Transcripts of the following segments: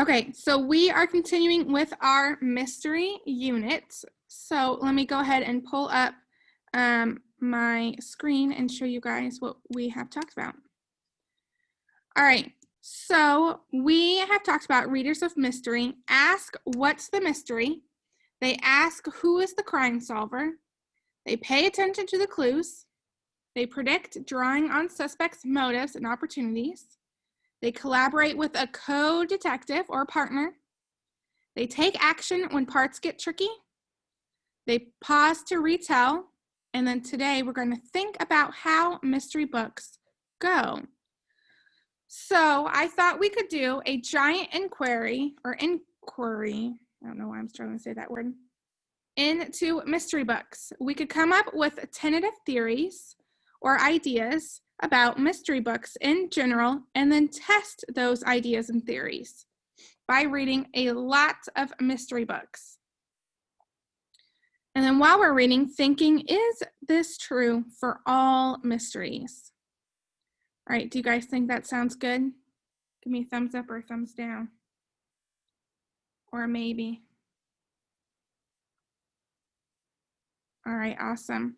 Okay, so we are continuing with our mystery unit. So let me go ahead and pull up my screen and show you guys what we have talked about. All right, so we have talked about readers of mystery ask what's the mystery. They ask who is the crime solver. They pay attention to the clues. They predict drawing on suspects' motives and opportunities. They collaborate with a co-detective or partner. They take action when parts get tricky. They pause to retell. And then today we're going to think about how mystery books go. So I thought we could do a giant inquiry. I don't know why I'm struggling to say that word, into mystery books. We could come up with tentative theories or ideas about mystery books in general, and then test those ideas and theories by reading a lot of mystery books. And then while we're reading, thinking, is this true for all mysteries? All right, do you guys think that sounds good? Give me a thumbs up or a thumbs down. Or maybe. All right, awesome.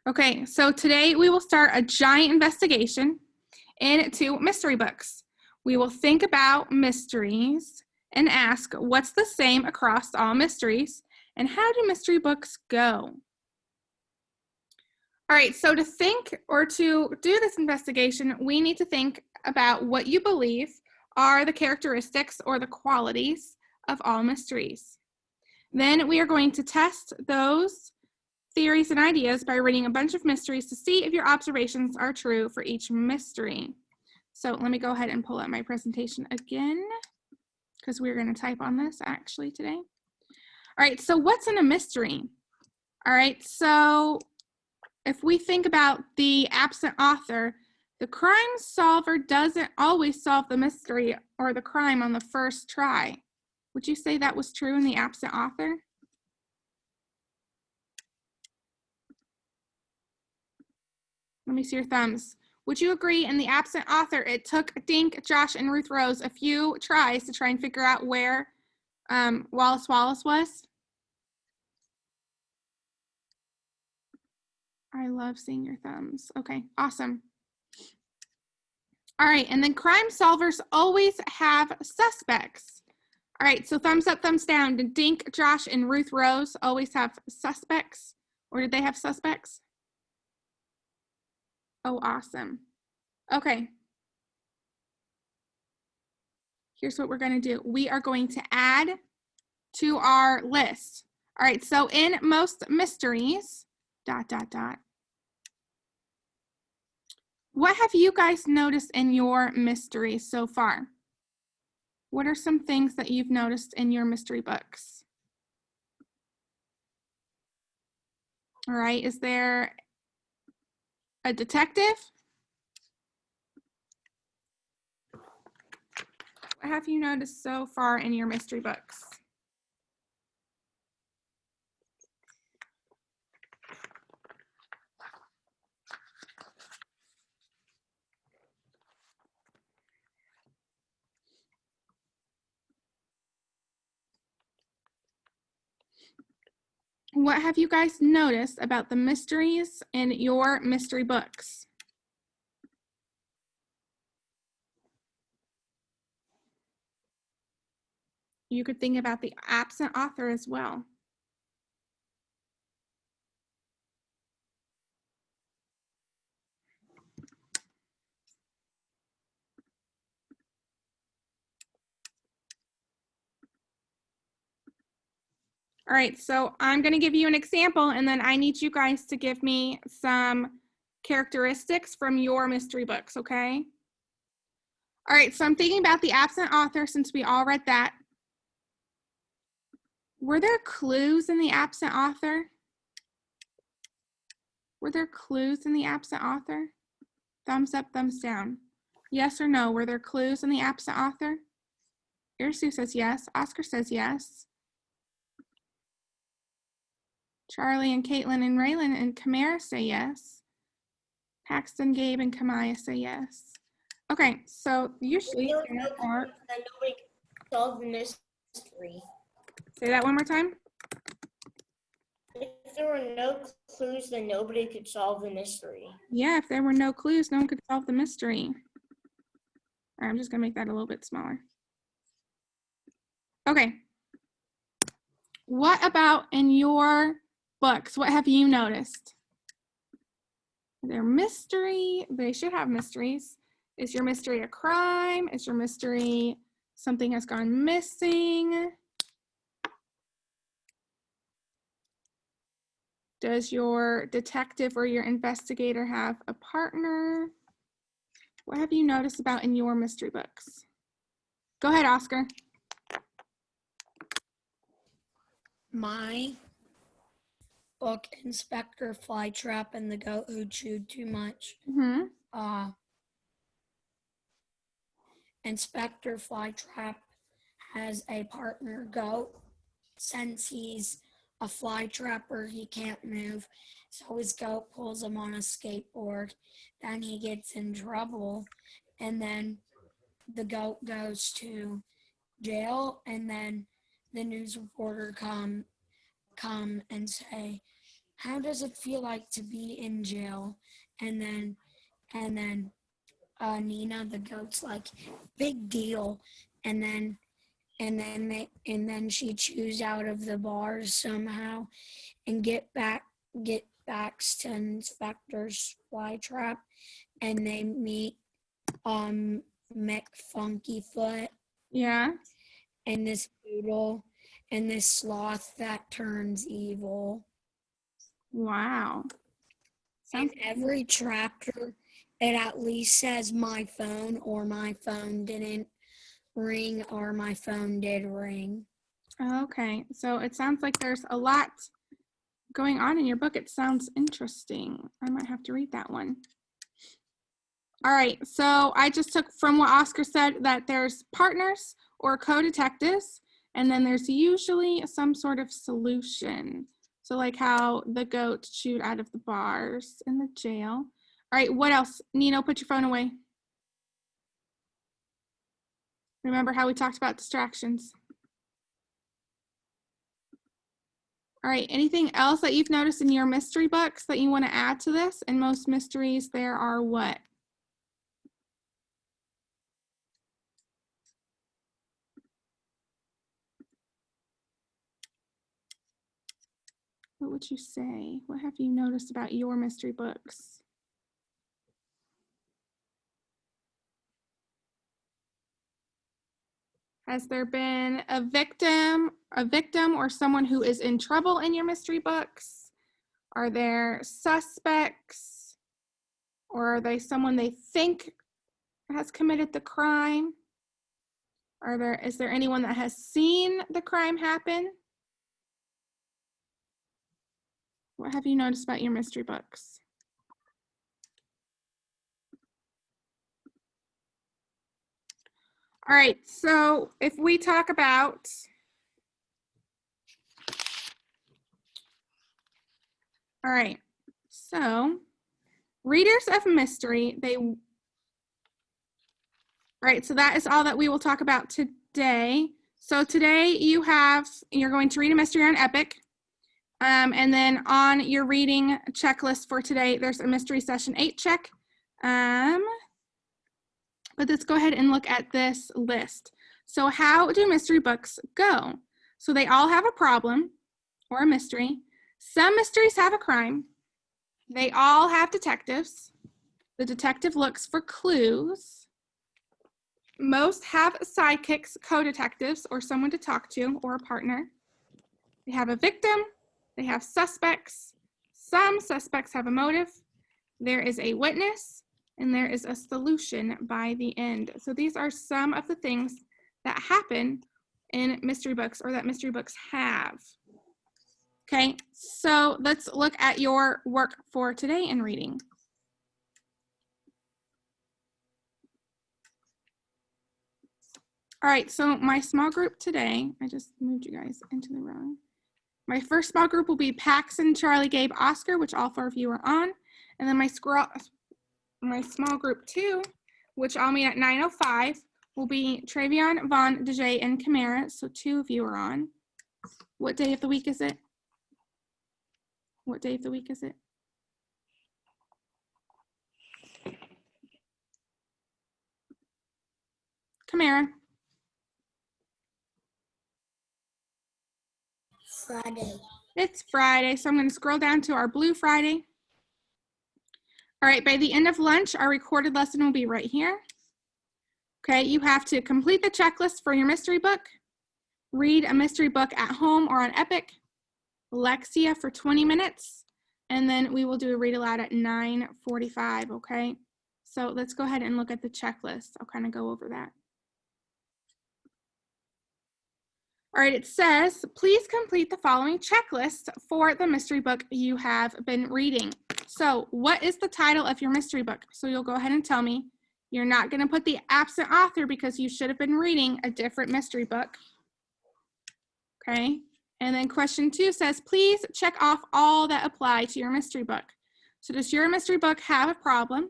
Okay, so today we will start a giant investigation into mystery books. We will think about mysteries and ask what's the same across all mysteries and how do mystery books go? All right, so to think or to do this investigation, we need to think about what you believe are the characteristics or the qualities of all mysteries. Then we are going to test those theories and ideas by reading a bunch of mysteries to see if your observations are true for each mystery. So let me go ahead and pull up my presentation again, because we're going to type on this actually today. All right, so what's in a mystery? All right, so if we think about the absent author, the crime solver doesn't always solve the mystery or the crime on the first try. Would you say that was true in the absent author? Let me see your thumbs. Would you agree in the absent author, it took Dink, Josh, and Ruth Rose a few tries to try and figure out where Wallace Wallace was? I love seeing your thumbs. Okay, awesome. All right, and then crime solvers always have suspects. All right, so thumbs up, thumbs down. Did Dink, Josh, and Ruth Rose always have suspects? Or did they have suspects? Oh, awesome. Okay. Here's what we're going to do. We are going to add to our list. All right, so in most mysteries, ... What have you guys noticed in your mysteries so far? What are some things that you've noticed in your mystery books? All right, is there a detective? What have you noticed so far in your mystery books? What have you guys noticed about the mysteries in your mystery books? You could think about the absent author as well. All right, so I'm going to give you an example, and then I need you guys to give me some characteristics from your mystery books, okay? All right, so I'm thinking about the absent author since we all read that. Were there clues in the absent author? Were there clues in the absent author? Thumbs up, thumbs down. Yes or no, were there clues in the absent author? Irsu says yes. Oscar says yes. Charlie and Caitlin and Raylan and Kamara say yes. Paxton, Gabe, and Kamaya say yes. Okay, so usually there are... solve the mystery. Say that one more time. If there were no clues, then nobody could solve the mystery. Yeah, if there were no clues, no one could solve the mystery. All right, I'm just gonna make that a little bit smaller. Okay. What about in your books? What have you noticed? Are there mystery? They should have mysteries. Is your mystery a crime? Is your mystery something has gone missing? Does your detective or your investigator have a partner? What have you noticed about in your mystery books? Go ahead, Oscar. My book, Inspector Flytrap and the Goat Who Chewed Too Much. Inspector Flytrap has a partner goat. Since he's a fly trapper, he can't move, so his goat pulls him on a skateboard. Then he gets in trouble, and then the goat goes to jail, and then the news reporter come and say, how does it feel like to be in jail? And then Nina the goat's like, big deal. And then she chews out of the bars somehow and get back to Inspector's Flytrap, and they meet Mick Funkyfoot. Yeah. And this poodle and this sloth that turns evil. Wow. In every chapter, it at least says my phone, or my phone didn't ring, or my phone did ring. Okay, so it sounds like there's a lot going on in your book. It sounds interesting. I might have to read that one. All right, so I just took from what Oscar said that there's partners or co-detectives, and then there's usually some sort of solution. So like how the goat chewed out of the bars in the jail. All right, what else? Nino, put your phone away. Remember how we talked about distractions. All right, anything else that you've noticed in your mystery books that you want to add to this? In most mysteries, there are what? What would you say? What have you noticed about your mystery books? Has there been a victim or someone who is in trouble in your mystery books? Are there suspects, or are they someone they think has committed the crime? Is there anyone that has seen the crime happen? What have you noticed about your mystery books? All right, so if we talk about all right, so readers of mystery, all right, so that is all that we will talk about today. So today you're going to read a mystery on Epic. And then on your reading checklist for today, there's a mystery session 8 check. But let's go ahead and look at this list. So how do mystery books go? So they all have a problem or a mystery. Some mysteries have a crime. They all have detectives. The detective looks for clues. Most have sidekicks, co-detectives, or someone to talk to, or a partner. They have a victim. They have suspects. Some suspects have a motive. There is a witness, and there is a solution by the end. So these are some of the things that happen in mystery books, or that mystery books have. Okay, so let's look at your work for today in reading. All right, so my small group today, I just moved you guys into the room. My first small group will be Paxton, Charlie, Gabe, Oscar, which all 4 of you are on. And then my small group 2, which I'll meet at 9:05, will be Travion, Vaughn, DeJay, and Kamara. So 2 of you are on. What day of the week is it? What day of the week is it? Kamara. Friday. It's Friday, so I'm going to scroll down to our blue Friday. All right, by the end of lunch, our recorded lesson will be right here. Okay, you have to complete the checklist for your mystery book, read a mystery book at home or on Epic, Lexia for 20 minutes, and then we will do a read aloud at 9:45, okay? So let's go ahead and look at the checklist. I'll kind of go over that. All right, it says, please complete the following checklist for the mystery book you have been reading. So what is the title of your mystery book? So you'll go ahead and tell me. You're not going to put the absent author because you should have been reading a different mystery book. Okay, and then question 2 says, please check off all that apply to your mystery book. So does your mystery book have a problem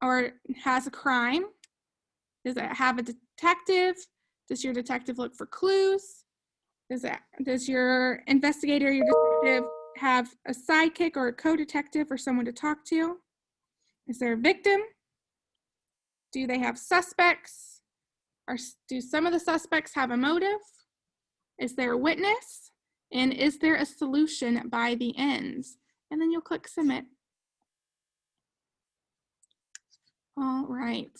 or has a crime? Does it have a detective? Does your detective look for clues? Does your investigator, your detective, have a sidekick or a co-detective or someone to talk to? Is there a victim? Do they have suspects? Or do some of the suspects have a motive? Is there a witness? And is there a solution by the end? And then you'll click submit. All right.